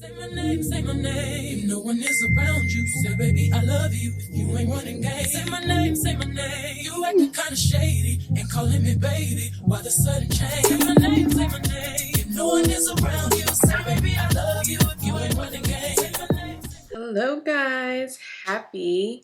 Say my name, say my name. If no one is around you, say baby I love you. If you ain't running game, say my name, say my name. You acting kinda shady and calling me baby. Why the sudden change? Say my name, say my name. If no one is around you, say baby I love you. If you ain't running game, say my name. Hello guys, happy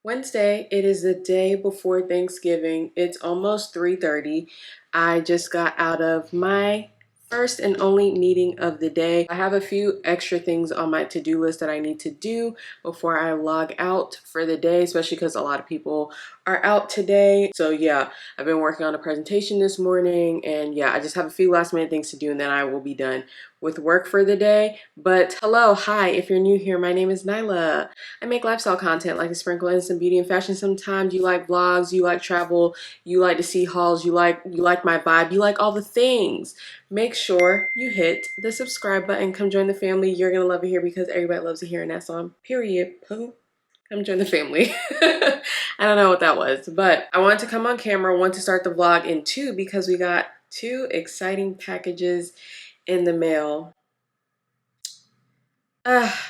Wednesday. It is the day before Thanksgiving. It's almost 3:30. I just got out of my first and only meeting of the day. I have a few extra things on my to-do list that I need to do before I log out for the day, especially because a lot of people are out today. So yeah, I've been working on a presentation this morning, and yeah, I just have a few last minute things to do and then I will be done with work for the day. But hello, hi, if you're new here, my name is Nyla. I make lifestyle content, like to sprinkle in some beauty and fashion sometimes. You like vlogs, you like travel, you like to see hauls, you like my vibe, you like all the things. Make sure you hit the subscribe button. Come join the family. You're gonna love it here because everybody loves it here, and that's on period. Pooh. Come join the family. I don't know what that was, but I wanted to come on camera, one, to start the vlog, and two, because we got two exciting packages in the mail.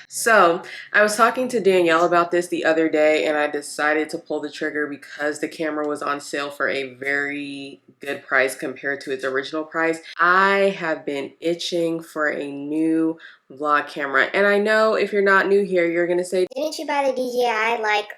So I was talking to Danielle about this the other day, and I decided to pull the trigger because the camera was on sale for a very good price compared to its original price. I have been itching for a new vlog camera, and I know if you're not new here, you're gonna say, didn't you buy the DJI like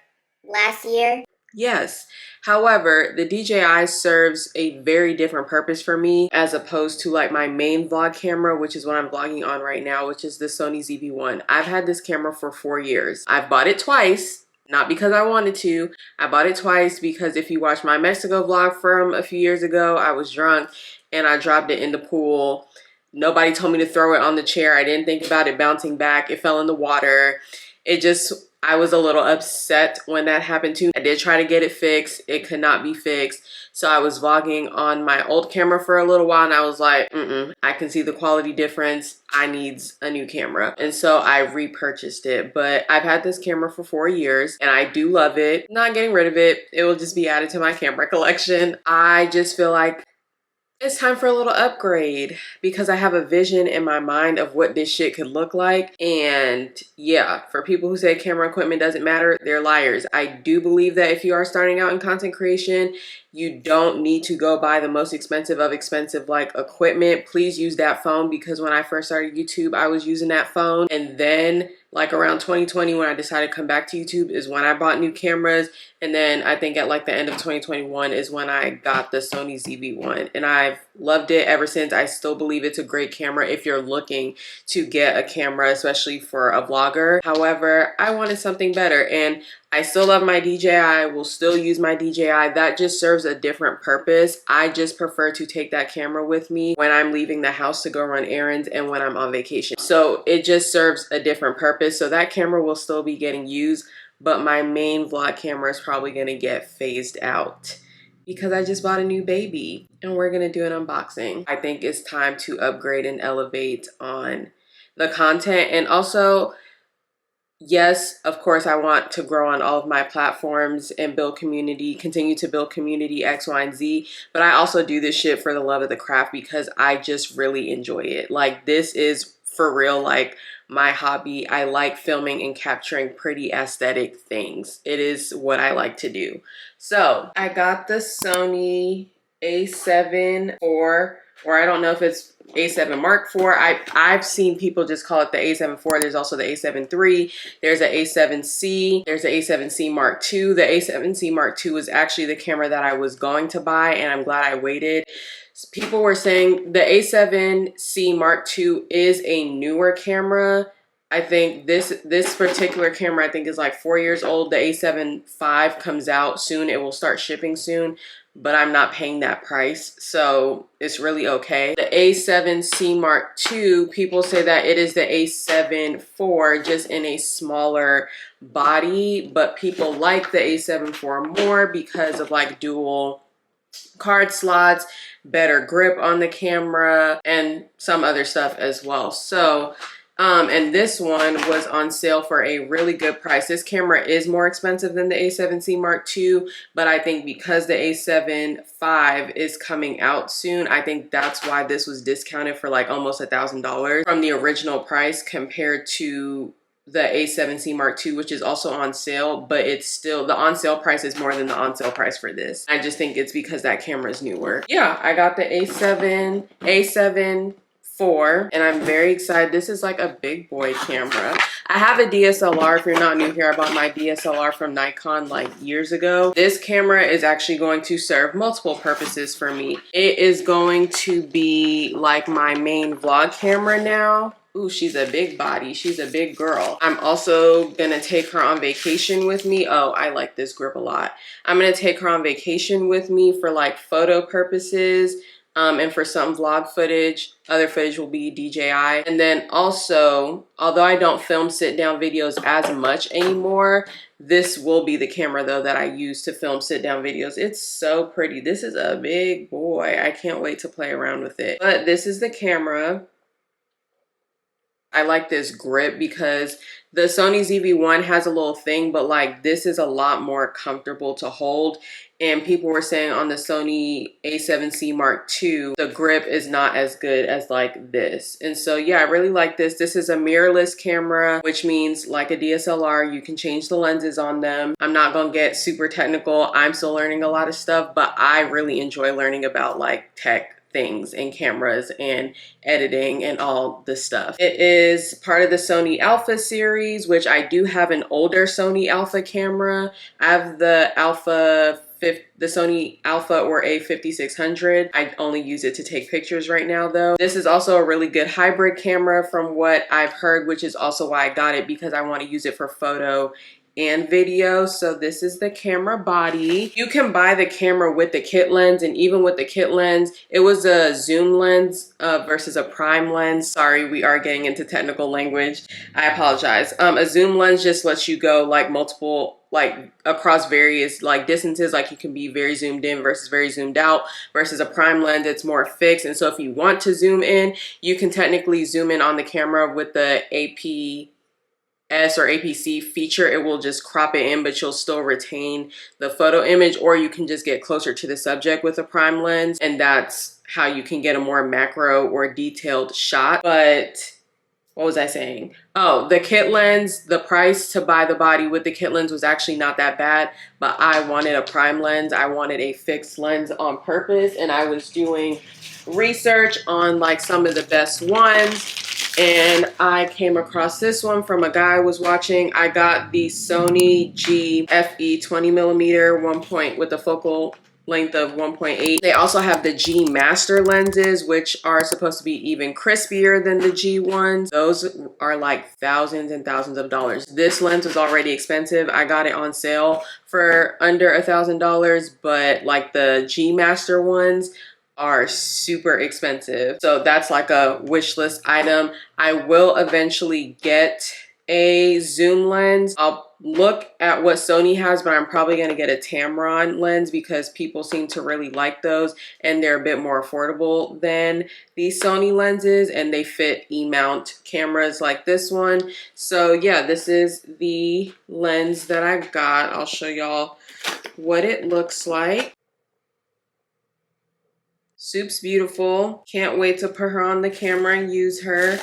last year? yes. However, the DJI serves a very different purpose for me as opposed to like my main vlog camera, which is what I'm vlogging on right now, which is the Sony FE1. I've had this camera for 4 years. I've bought it twice, not because I wanted to. I bought it twice because if you watch my Mexico vlog from a few years ago, I was drunk and I dropped it in the pool. Nobody told me to throw it on the chair. I didn't think about it bouncing back. It fell in the water. I was a little upset when that happened too. I did try to get it fixed. It could not be fixed. So I was vlogging on my old camera for a little while and I was like, I can see the quality difference. I need a new camera. And so I repurchased it. But I've had this camera for 4 years and I do love it. Not getting rid of it. It will just be added to my camera collection. I just feel like it's time for a little upgrade because I have a vision in my mind of what this shit could look like. And yeah, for people who say camera equipment doesn't matter, they're liars. I do believe that if you are starting out in content creation, you don't need to go buy the most expensive of expensive like equipment. Please use that phone, because when I first started YouTube, I was using that phone. And then like around 2020, when I decided to come back to YouTube, is when I bought new cameras. And then I think at like the end of 2021 is when I got the Sony FE1, and I've loved it ever since. I still believe it's a great camera if you're looking to get a camera, especially for a vlogger. However, I wanted something better, and I still love my DJI, will still use my DJI. That just serves a different purpose. I just prefer to take that camera with me when I'm leaving the house to go run errands and when I'm on vacation. So it just serves a different purpose. So that camera will still be getting used, but my main vlog camera is probably gonna get phased out because I just bought a new baby and we're gonna do an unboxing. I think it's time to upgrade and elevate on the content. And also, yes, of course, I want to grow on all of my platforms and build community, continue to build community X, Y, and Z. But I also do this shit for the love of the craft because I just really enjoy it. Like, this is for real, like, my hobby. I like filming and capturing pretty aesthetic things. It is what I like to do. So I got the Sony A7 IV, or I don't know if it's A7 Mark IV. I've seen people just call it the A7 IV. There's also the A7 III. There's an A7C. There's the A7C Mark II. The A7C Mark II is actually the camera that I was going to buy, and I'm glad I waited. People were saying the A7C Mark II is a newer camera. I think this particular camera, I think, is like 4 years old. The A7 V comes out soon. It will start shipping soon, but I'm not paying that price, so it's really okay. The A7C Mark II, people say that it is the A7 IV, just in a smaller body, but people like the A7 IV more because of like dual card slots, better grip on the camera, and some other stuff as well. So And this one was on sale for a really good price. This camera is more expensive than the A7C Mark II, but I think because the A7 V is coming out soon, I think that's why this was discounted for like almost $1,000 from the original price compared to the A7C Mark II, which is also on sale, but it's still, the on sale price is more than the on sale price for this. I just think it's because that camera is newer. Yeah, I got the A7 IV, and I'm very excited. This is like a big boy camera. I have a DSLR. If you're not new here, I bought my DSLR from Nikon like years ago. This camera is actually going to serve multiple purposes for me. It is going to be like my main vlog camera now. Ooh, she's a big body. She's a big girl. I'm also gonna take her on vacation with me. Oh, I like this grip a lot. I'm gonna take her on vacation with me for like photo purposes. And for some vlog footage. Other footage will be DJI. And then also, although I don't film sit down videos as much anymore, this will be the camera though that I use to film sit down videos. It's so pretty. This is a big boy. I can't wait to play around with it. But this is the camera. I like this grip because the Sony ZV-1 has a little thing, but like this is a lot more comfortable to hold. And people were saying on the Sony A7C Mark II, the grip is not as good as like this. And so yeah, I really like this. This is a mirrorless camera, which means like a DSLR, you can change the lenses on them. I'm not gonna get super technical. I'm still learning a lot of stuff, but I really enjoy learning about like tech things and cameras and editing and all this stuff. It is part of the Sony Alpha series, which I do have an older Sony Alpha camera. I have the Sony Alpha or A5600. I only use it to take pictures right now though. This is also a really good hybrid camera from what I've heard, which is also why I got it, because I want to use it for photo and video. So this is the camera body. You can buy the camera with the kit lens, and even with the kit lens, it was a zoom lens versus a prime lens. Sorry, we are getting into technical language. I apologize. A zoom lens just lets you go like multiple, like across various like distances, like you can be very zoomed in versus very zoomed out, versus a prime lens, it's more fixed. And so if you want to zoom in, you can technically zoom in on the camera with the APS or APC feature. It will just crop it in, but you'll still retain the photo image, or you can just get closer to the subject with a prime lens, and that's how you can get a more macro or detailed shot. But what was I saying? Oh, the kit lens, the price to buy the body with the kit lens was actually not that bad, but I wanted a prime lens. I wanted a fixed lens on purpose, and I was doing research on like some of the best ones, and I came across this one from a guy I was watching. I got the Sony FE 20mm 1 point with a focal length of 1.8. They also have the G Master lenses, which are supposed to be even crispier than the G ones. Those are like thousands and thousands of dollars. This lens was already expensive. I got it on sale for under $1,000, but like the G Master ones are super expensive. So that's like a wish list item. I will eventually get a zoom lens. I'll look at what Sony has, but I'm probably going to get a Tamron lens because people seem to really like those, and they're a bit more affordable than these Sony lenses, and they fit E-mount cameras like this one. So yeah, this is the lens that I got. I'll show y'all what it looks like. Soup's beautiful. Can't wait to put her on the camera and use her.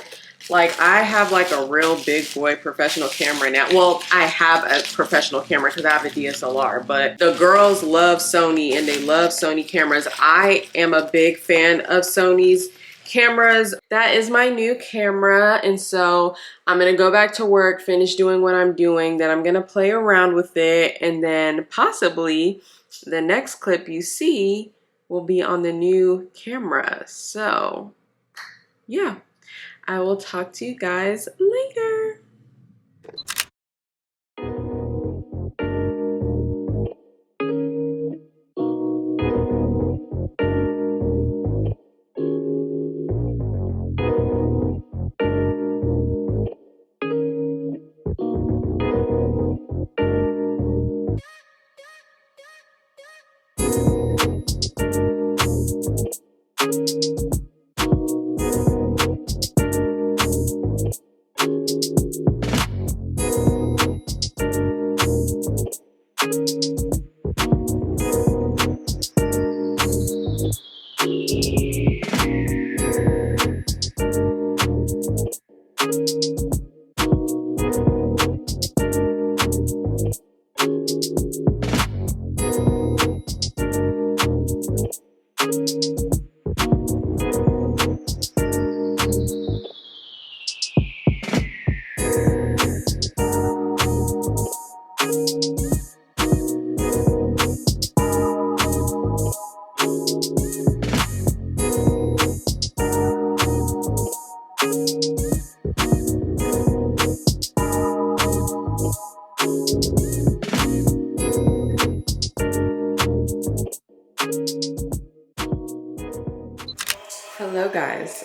Like, I have like a real big boy professional camera now. Well, I have a professional camera because I have a DSLR, but the girls love Sony and they love Sony cameras. I am a big fan of Sony's cameras. That is my new camera, and so I'm gonna go back to work, finish doing what I'm doing, then I'm gonna play around with it, and then possibly the next clip you see will be on the new camera. So yeah, I will talk to you guys later.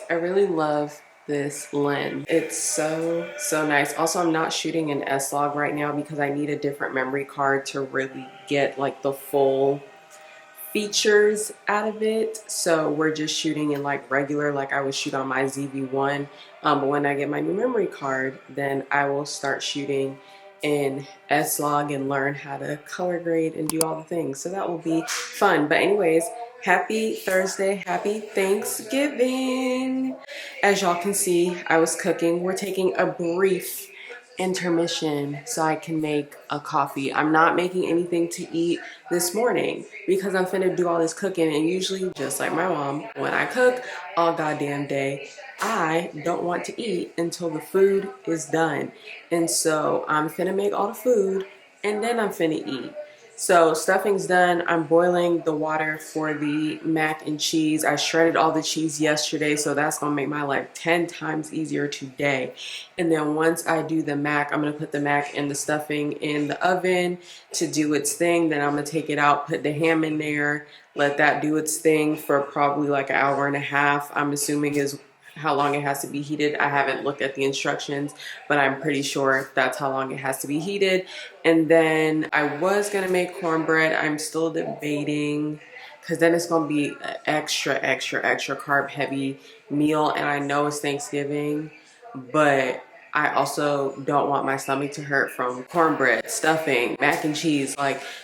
I really love this lens. It's so nice. Also, I'm not shooting an S-Log right now because I need a different memory card to really get like the full features out of it. So we're just shooting in like regular, like I would shoot on my ZV-1. But when I get my new memory card, then I will start shooting in S-Log and learn how to color grade and do all the things. So that will be fun. But anyways, happy Thursday, happy Thanksgiving. As y'all can see, I was cooking. We're taking a brief intermission so I can make a coffee. I'm not making anything to eat this morning because I'm finna do all this cooking, and usually, just like my mom, when I cook all goddamn day, I don't want to eat until the food is done. And so I'm finna make all the food and then I'm finna eat. So stuffing's done. I'm boiling the water for the mac and cheese. I shredded all the cheese yesterday, so that's gonna make my life 10 times easier today. And then once I do the mac, I'm gonna put the mac and the stuffing in the oven to do its thing. Then I'm gonna take it out, put the ham in there, let that do its thing for probably like an hour and a half, I'm assuming is how long it has to be heated. I haven't looked at the instructions, but I'm pretty sure that's how long it has to be heated. And then I was gonna make cornbread. I'm still debating because then it's gonna be an extra carb heavy meal. And I know it's Thanksgiving, but I also don't want my stomach to hurt from cornbread, stuffing, mac and cheese.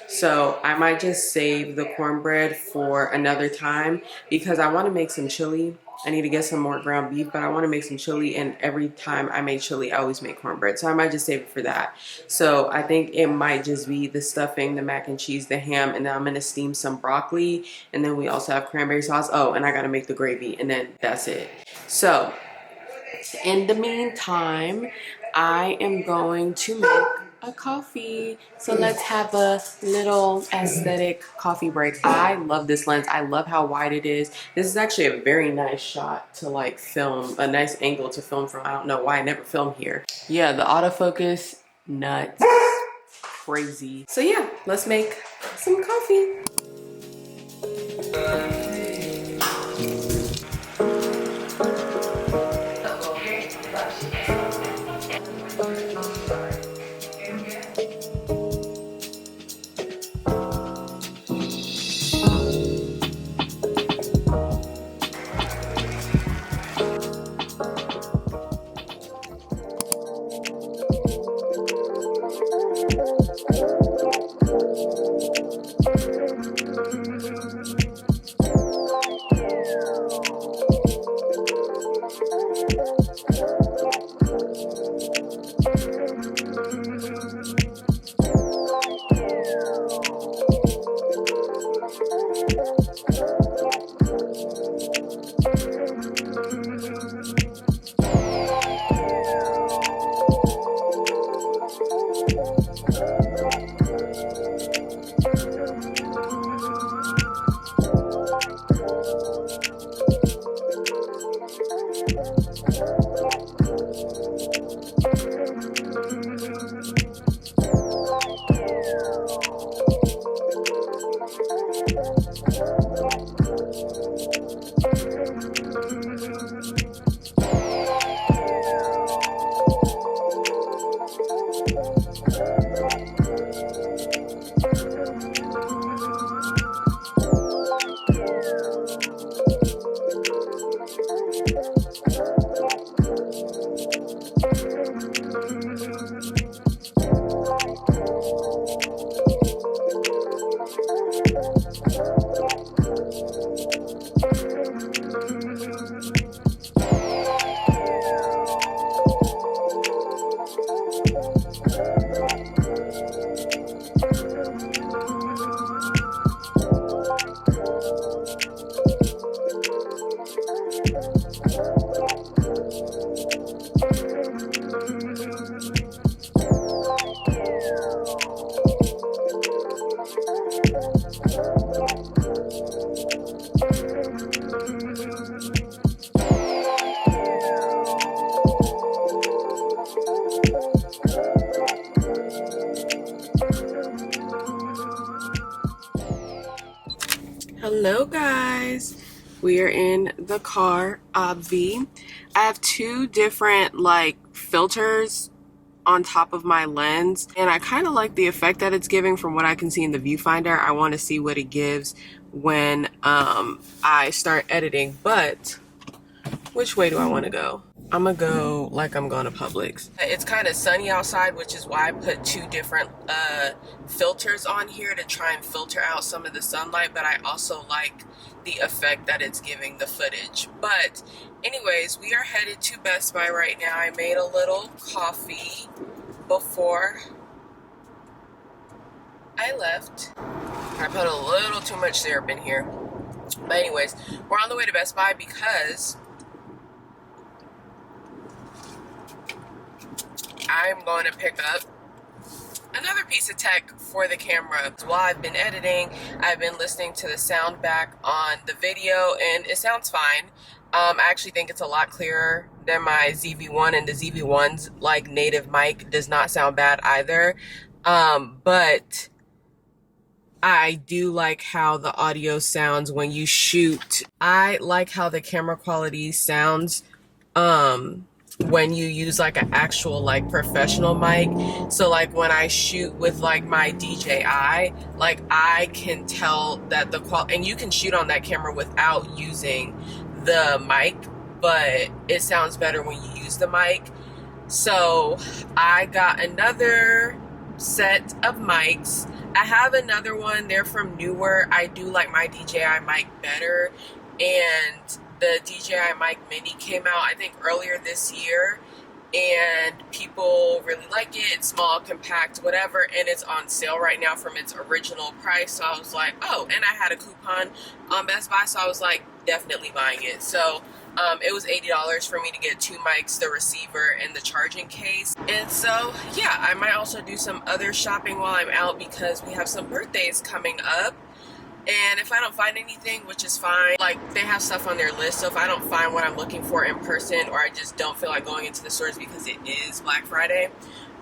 So I might just save the cornbread for another time because I want to make some chili. I need to get some more ground beef, but I want to make some chili, and every time I make chili, I always make cornbread. So I might just save it for that. So I think it might just be the stuffing, the mac and cheese, the ham, and then I'm going to steam some broccoli. And then we also have cranberry sauce. Oh, and I got to make the gravy, and then that's it. So in the meantime, I am going to make a coffee. So let's have a little aesthetic coffee break. I love this lens. I love how wide it is. This is actually a very nice shot to like film, a nice angle to film from. I don't know why I never film here. Yeah, the autofocus, nuts, crazy. So yeah, let's make some coffee. Hello guys, We are in the car, obvi. I have two different like filters on top of my lens, and I kind of like the effect that it's giving from what I can see in the viewfinder. I want to see what it gives when I start editing, but which way do I want to go? I'm gonna go like I'm going to Publix. It's kind of sunny outside, which is why I put two different filters on here to try and filter out some of the sunlight, but I also like the effect that it's giving the footage. But anyways, we are headed to Best Buy right now. I made a little coffee before I left. I put a little too much syrup in here. But anyways, we're on the way to Best Buy because I'm going to pick up another piece of tech for the camera. While I've been editing, I've been listening to the sound back on the video, and it sounds fine. I actually think it's a lot clearer than my ZV-1, and the ZV-1's like native mic does not sound bad either. But I do like how the audio sounds when you shoot. I like how the camera quality sounds when you use like an actual like professional mic. So like when I shoot with like my DJI, like I can tell that the quality, and you can shoot on that camera without using the mic, but it sounds better when you use the mic. So I got another set of mics. I have another one, they're from Newer. I do like my DJI mic better, and the DJI mic mini came out I think earlier this year, and people really like it. Small, compact, whatever, and it's on sale right now from its original price. So I was like, oh, and I had a coupon on Best Buy, so I was like, definitely buying it. So it was $80 for me to get two mics, the receiver, and the charging case. And so yeah, I might also do some other shopping while I'm out because we have some birthdays coming up. And if I don't find anything, which is fine, like they have stuff on their list, so if I don't find what I'm looking for in person, or I just don't feel like going into the stores because it is Black Friday,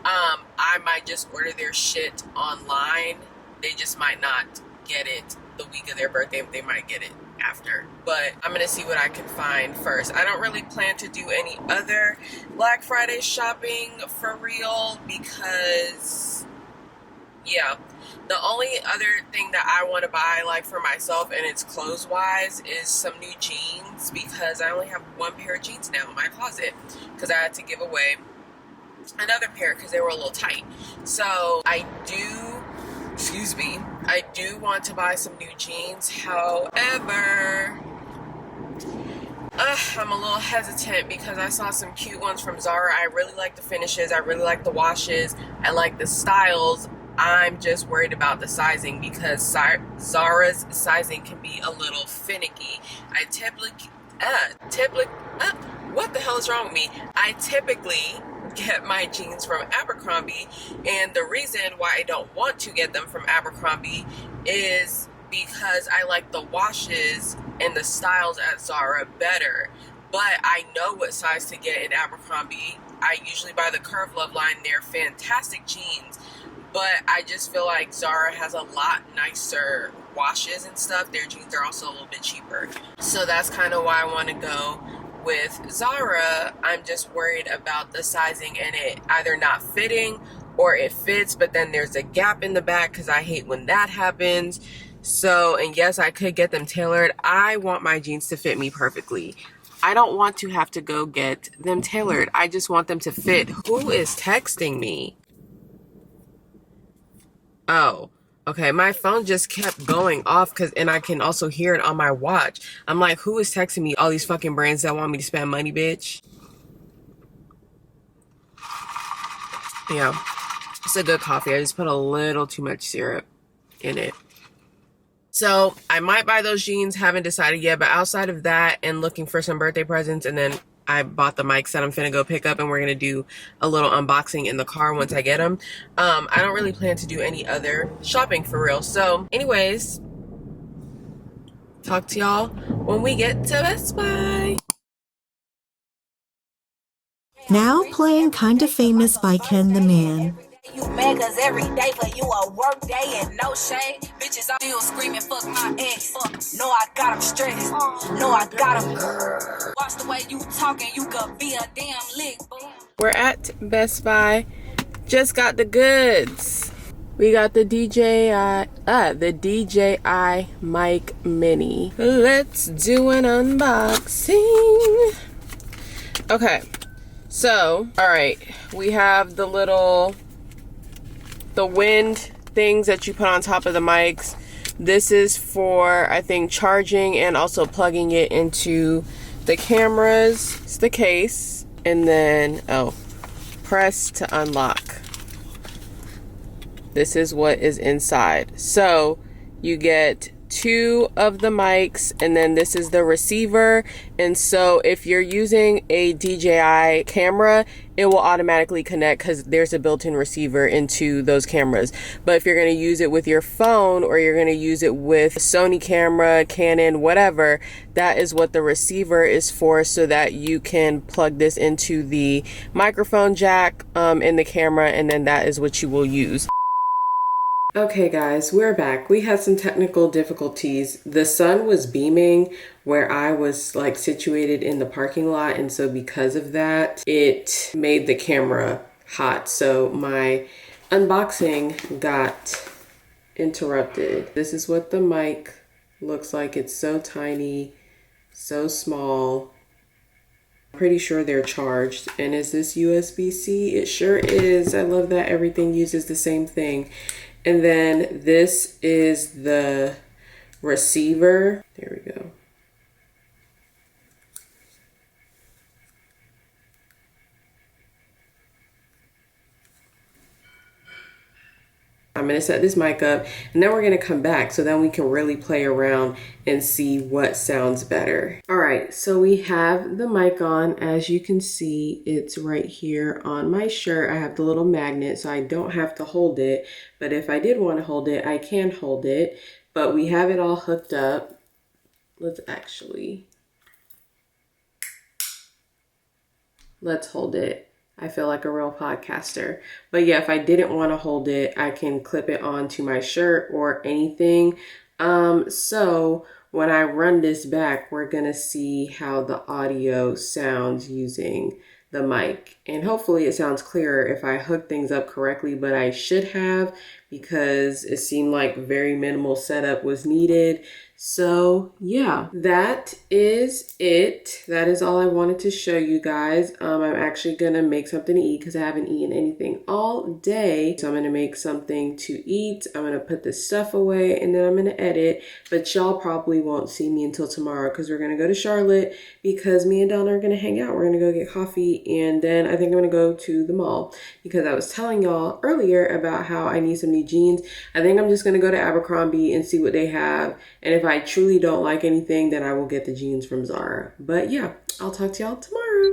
I might just order their shit online. They just might not get it the week of their birthday, they might get it after. But I'm gonna see what I can find first. I don't really plan to do any other Black Friday shopping for real because yeah, the only other thing that I want to buy like for myself, and it's clothes wise, is some new jeans, because I only have one pair of jeans now in my closet because I had to give away another pair because they were a little tight. So I do want to buy some new jeans. However, I'm a little hesitant because I saw some cute ones from Zara. I really like the finishes, I really like the washes, I like the styles. I'm just worried about the sizing because Zara's sizing can be a little finicky. What the hell is wrong with me? I typically get my jeans from Abercrombie, and the reason why I don't want to get them from Abercrombie is because I like the washes and the styles at Zara better. But I know what size to get in Abercrombie. I usually buy the Curve Love line. They're fantastic jeans. But I just feel like Zara has a lot nicer washes and stuff. Their jeans are also a little bit cheaper. So that's kind of why I want to go with Zara. I'm just worried about the sizing and it either not fitting or it fits, but then there's a gap in the back because I hate when that happens. So, and yes, I could get them tailored. I want my jeans to fit me perfectly. I don't want to have to go get them tailored. I just want them to fit. Who is texting me? Oh, okay. My phone just kept going off and I can also hear it on my watch. I'm like, who is texting me? All these fucking brands that want me to spend money, bitch. Yeah, it's a good coffee. I just put a little too much syrup in it. So I might buy those jeans, haven't decided yet, but outside of that and looking for some birthday presents, and then I bought the mics that I'm finna go pick up, and we're gonna do a little unboxing in the car once I get them. I don't really plan to do any other shopping for real. So anyways, talk to y'all when we get to Best Buy. Now playing Kinda Famous by Ken the Man. You mad cause every day for you a work day and no shade. Bitches, I'm still screaming, fuck my ex. No, I got him stressed. No, I got him. Watch the way you talking, you could be a damn lick. We're at Best Buy. Just got the goods. We got the DJI Mic Mini. Let's do an unboxing. Okay, so, all right, we have the wind things that you put on top of the mics. This is for, I think, charging and also plugging it into the cameras. It's the case, and then, press to unlock. This is what is inside. So you get 2 of the mics, and then this is the receiver. And so if you're using a DJI camera, it will automatically connect because there's a built-in receiver into those cameras. But if you're going to use it with your phone, or you're going to use it with Sony camera, Canon, whatever, that is what the receiver is for, so that you can plug this into the microphone jack in the camera, and then that is what you will use. Okay guys, we're back. We had some technical difficulties. The sun was beaming where I was like situated in the parking lot, and so because of that, it made the camera hot. So my unboxing got interrupted. This is what the mic looks like. It's so tiny, so small. Pretty sure they're charged. And is this USB-C? It sure is. I love that everything uses the same thing. And then this is the receiver. There we go. I'm going to set this mic up, and then we're going to come back so then we can really play around and see what sounds better. All right, so we have the mic on. As you can see, it's right here on my shirt. I have the little magnet, so I don't have to hold it. But if I did want to hold it, I can hold it. But we have it all hooked up. Let's hold it. I feel like a real podcaster. But yeah, if I didn't want to hold it, I can clip it onto my shirt or anything. So when I run this back, we're going to see how the audio sounds using the mic. And hopefully it sounds clearer if I hook things up correctly, but I should have, because it seemed like very minimal setup was needed. So yeah, that is it. That is all I wanted to show you guys. I'm actually gonna make something to eat because I haven't eaten anything all day. So I'm gonna make something to eat. I'm gonna put this stuff away, and then I'm gonna edit. But y'all probably won't see me until tomorrow because we're gonna go to Charlotte because me and Donna are gonna hang out. We're gonna go get coffee, and then I think I'm gonna go to the mall because I was telling y'all earlier about how I need some new jeans. I think I'm just gonna go to Abercrombie and see what they have. And if I truly don't like anything, then I will get the jeans from Zara. But yeah, I'll talk to y'all tomorrow.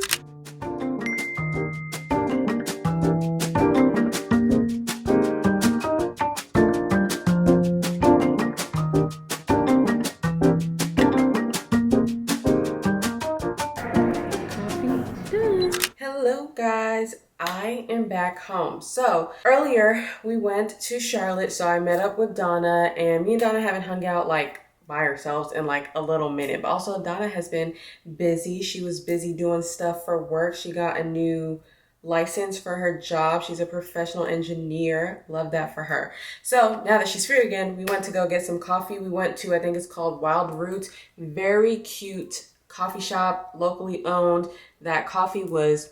Hello guys, I am back home. So earlier we went to Charlotte, so I met up with Donna, and me and Donna haven't hung out like by ourselves in like a little minute. But also Donna has been busy. She was busy doing stuff for work. She got a new license for her job. She's a professional engineer. Love that for her. So now that she's free again, we went to go get some coffee. We went to, I think it's called Wildroots. Very cute coffee shop, locally owned. That coffee was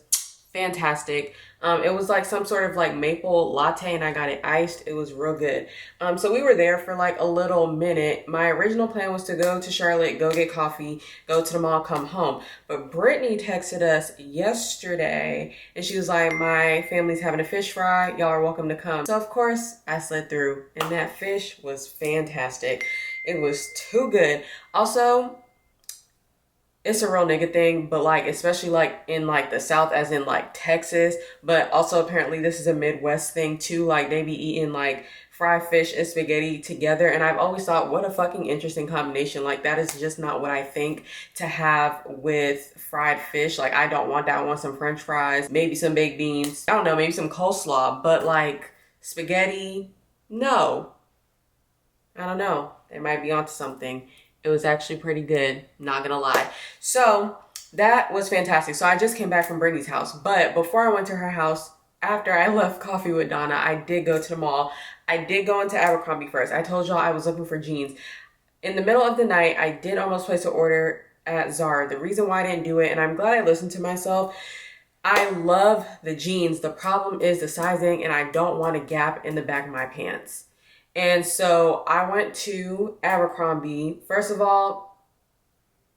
fantastic. It was like some sort of like maple latte, and I got it iced. It was real good. So we were there for like a little minute. My original plan was to go to Charlotte, go get coffee, go to the mall, come home. But Brittany texted us yesterday, and she was like, my family's having a fish fry. Y'all are welcome to come. So of course I slid through, and that fish was fantastic. It was too good. Also, it's a real nigga thing, but like, especially like in like the South, as in like Texas, but also apparently this is a Midwest thing too. Like they be eating like fried fish and spaghetti together. And I've always thought, what a fucking interesting combination. Like that is just not what I think to have with fried fish. Like I don't want that. I want some French fries, maybe some baked beans. I don't know, maybe some coleslaw, but like spaghetti. No. I don't know. They might be onto something. It was actually pretty good, not gonna lie. So that was fantastic. So I just came back from Brittany's house, but before I went to her house, after I left coffee with Donna, I did go to the mall. I did go into Abercrombie first. I told y'all I was looking for jeans. In the middle of the night, I did almost place an order at Zara. The reason why I didn't do it, and I'm glad I listened to myself, I love the jeans. The problem is the sizing, and I don't want a gap in the back of my pants. And so I went to Abercrombie. First of all,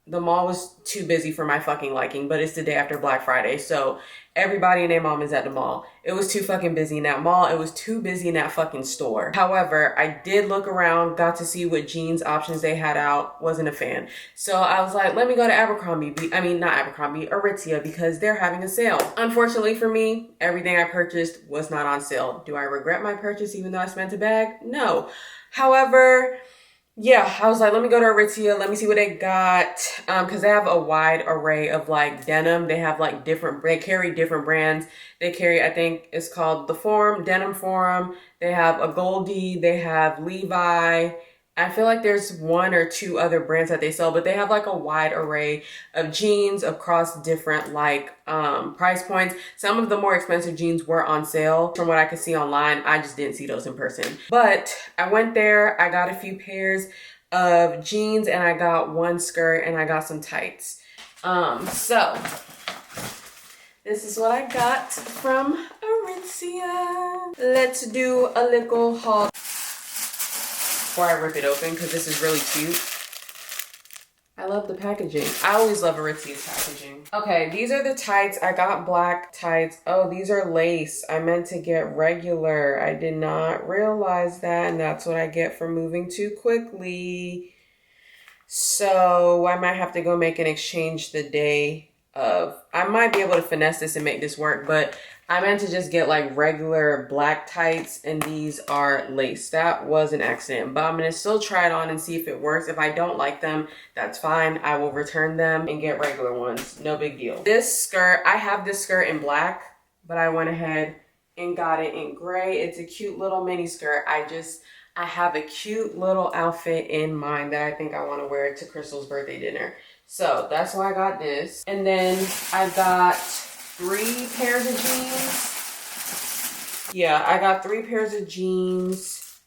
the mall was too busy for my fucking liking, but it's the day after Black Friday, so everybody and their mom is at the mall. It was too fucking busy in that mall. It was too busy in that fucking store. However, I did look around, got to see what jeans options they had out. Wasn't a fan. So I was like, let me go to Abercrombie. I mean, not Abercrombie, Aritzia, because they're having a sale. Unfortunately for me, everything I purchased was not on sale. Do I regret my purchase even though I spent a bag? No. However, yeah, I was like, let me go to Aritzia. Let me see what they got. Because they have a wide array of like denim. They have like they carry different brands. They carry, I think it's called the Forum, Denim Forum. They have a Goldie. They have Levi. I feel like there's one or two other brands that they sell, but they have like a wide array of jeans across different like price points. Some of the more expensive jeans were on sale. From what I could see online, I just didn't see those in person. But I went there, I got a few pairs of jeans, and I got one skirt, and I got some tights. So this is what I got from Aritzia. Let's do a little haul before I rip it open, because this is really cute. I love the packaging. I always love Aritzia's packaging. Okay, these are the tights. I got black tights. Oh, these are lace. I meant to get regular. I did not realize that, and that's what I get for moving too quickly. So I might have to go make an exchange the day of. I might be able to finesse this and make this work, but I meant to just get like regular black tights, and these are lace. That was an accident, but I'm gonna still try it on and see if it works. If I don't like them, that's fine. I will return them and get regular ones. No big deal. This skirt, I have this skirt in black, but I went ahead and got it in gray. It's a cute little mini skirt. I have a cute little outfit in mind that I think I want to wear to Crystal's birthday dinner. So that's why I got this. And then I got 3 pairs of jeans. Yeah, I got 3 pairs of jeans.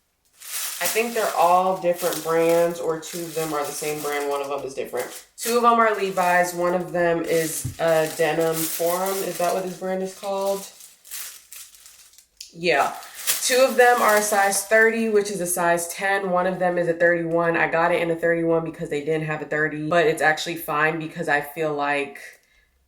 I think they're all different brands, or 2 of them are the same brand. One of them is different. 2 of them are Levi's. One of them is Denim Forum. Is that what this brand is called? Yeah. 2 of them are a size 30, which is a size 10. One of them is a 31. I got it in a 31 because they didn't have a 30, but it's actually fine because I feel like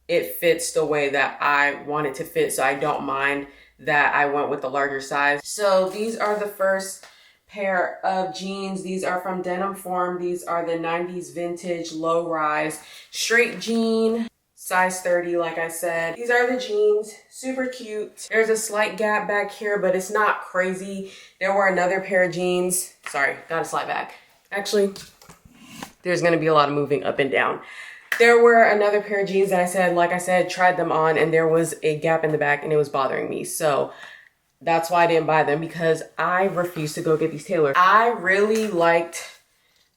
it fits the way that I want it to fit, so I don't mind that I went with the larger size. So these are the first pair of jeans. These are from Denim Forum. These are the 90s vintage low rise straight jean, size 30, like I said. These are the jeans, super cute. There's a slight gap back here, but it's not crazy. There were another pair of jeans. Sorry, gotta slide back. Actually, there's gonna be a lot of moving up and down. There were another pair of jeans that I said, tried them on, and there was a gap in the back and it was bothering me. So that's why I didn't buy them, because I refused to go get these tailored. I really liked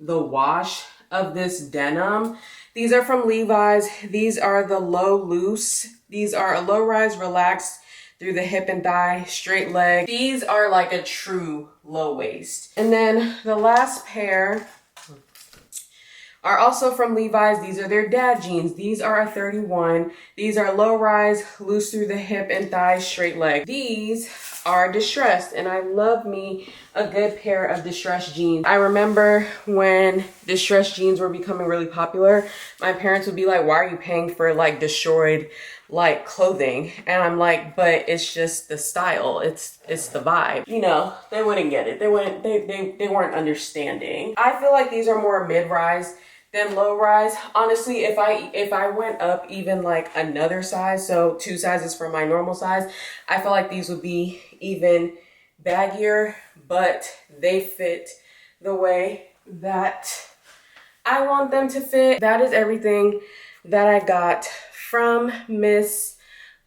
the wash of this denim. These are from Levi's. These are the low loose. These are a low rise relaxed through the hip and thigh, straight leg. These are like a true low waist. And then the last pair are also from Levi's. These are their dad jeans. These are a 31. These are low rise, loose through the hip and thigh, straight leg. These are distressed, and I love me a good pair of distressed jeans. I remember when distressed jeans were becoming really popular, my parents would be like, why are you paying for like destroyed like clothing? And I'm like, but it's just the style, it's the vibe. You know, they wouldn't get it. They weren't understanding. I feel like these are more mid-rise than low rise. Honestly, if I went up even like another size, so 2 sizes from my normal size, I feel like these would be even baggier, but they fit the way that I want them to fit. That is everything that I got from Miss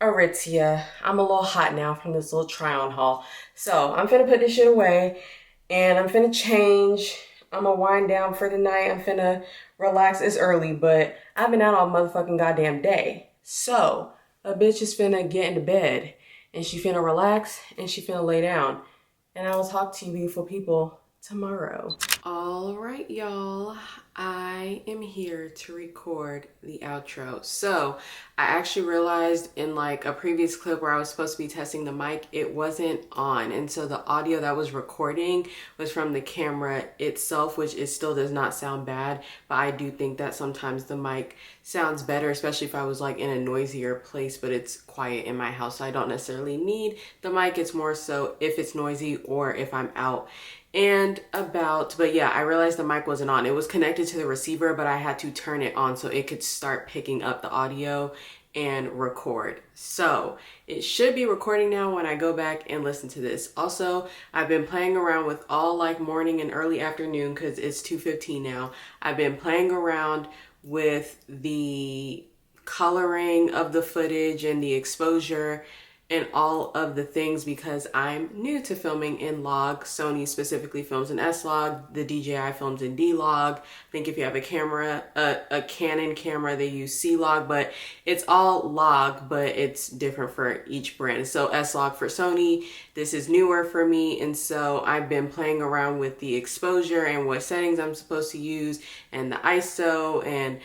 Aritzia. I'm a little hot now from this little try on haul. So I'm finna put this shit away and I'm finna change. I'm gonna wind down for the night. I'm finna relax. It's early, but I've been out all motherfucking goddamn day. So a bitch is finna get into bed and she finna relax and she finna lay down. And I will talk to you beautiful people tomorrow. All right, y'all. I am here to record the outro. So I actually realized in like a previous clip where I was supposed to be testing the mic, it wasn't on. And so the audio that was recording was from the camera itself, which it still does not sound bad. But I do think that sometimes the mic sounds better, especially if I was like in a noisier place, but it's quiet in my house. So I don't necessarily need the mic. It's more so if it's noisy or if I'm out and about. But yeah, I realized the mic wasn't on. It was connected to the receiver, but I had to turn it on so it could start picking up the audio and record. So it should be recording now when I go back and listen to this. Also, I've been playing around with all like morning and early afternoon because it's 2:15 now. I've been playing around with the coloring of the footage and the exposure and all of the things because I'm new to filming in log. Sony specifically films in S-Log, the DJI films in D-Log. I think if you have a camera, a Canon camera, they use C-Log, but it's all log, but it's different for each brand. So S-Log for Sony, this is newer for me, and so I've been playing around with the exposure and what settings I'm supposed to use and the ISO, and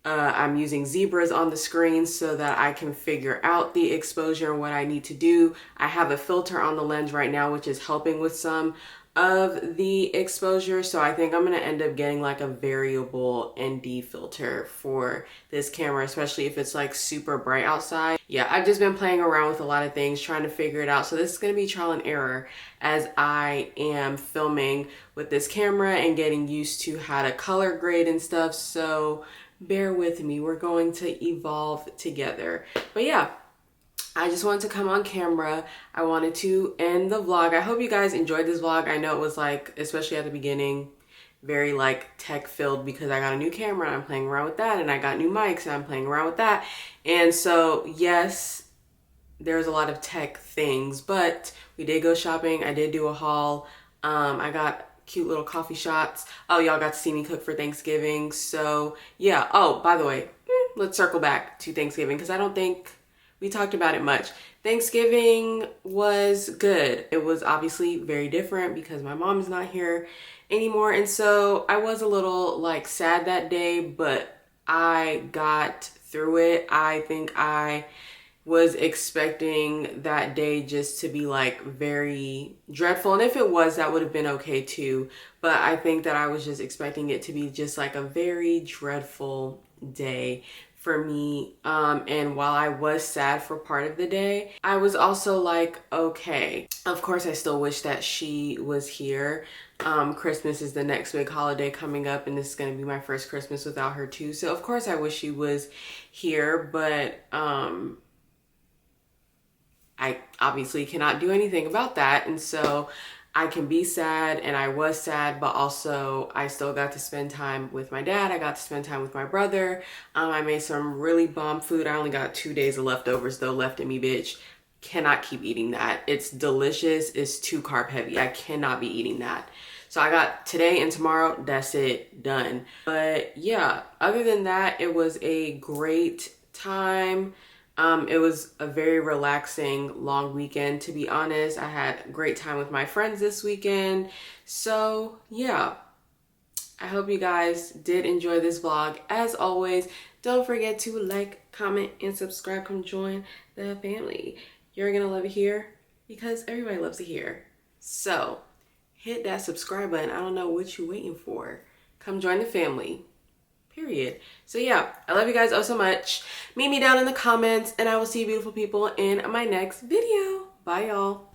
I'm using zebras on the screen so that I can figure out the exposure and what I need to do. I have a filter on the lens right now, which is helping with some of the exposure. So I think I'm going to end up getting like a variable ND filter for this camera, especially if it's like super bright outside. Yeah, I've just been playing around with a lot of things, trying to figure it out. So this is going to be trial and error as I am filming with this camera and getting used to how to color grade and stuff. So bear with me, we're going to evolve together. But yeah, I just wanted to come on camera. I wanted to end the vlog. I hope you guys enjoyed this vlog. I know it was like, especially at the beginning, very like tech filled because I got a new camera and I'm playing around with that, and I got new mics and I'm playing around with that. And so yes, there's a lot of tech things, but we did go shopping. I did do a haul. I got cute little coffee shots. Oh, y'all got to see me cook for Thanksgiving. So yeah. Oh, by the way, let's circle back to Thanksgiving because I don't think we talked about it much. Thanksgiving was good. It was obviously very different because my mom is not here anymore. And so I was a little like sad that day, but I got through it. I think I was expecting that day just to be like very dreadful, and if it was, that would have been okay too, but I think that I was just expecting it to be just like a very dreadful day for me. And while I was sad for part of the day, I was also like, okay, of course I still wish that she was here. Christmas is the next big holiday coming up, and this is going to be my first Christmas without her too, so of course I wish she was here, but I obviously cannot do anything about that. And so I can be sad, and I was sad, but also I still got to spend time with my dad. I got to spend time with my brother. I made some really bomb food. I only got 2 days of leftovers though left in me, bitch. Cannot keep eating that. It's delicious. It's too carb heavy. I cannot be eating that. So I got today and tomorrow. That's it. Done. But yeah, other than that, it was a great time. It was a very relaxing long weekend, to be honest. I had a great time with my friends this weekend. So yeah, I hope you guys did enjoy this vlog. As always, don't forget to like, comment, and subscribe. Come join the family. You're gonna love it here because everybody loves it here. So hit that subscribe button. I don't know what you're waiting for. Come join the family. Period. So yeah, I love you guys oh so much. Meet me down in the comments, and I will see you beautiful people in my next video. Bye y'all.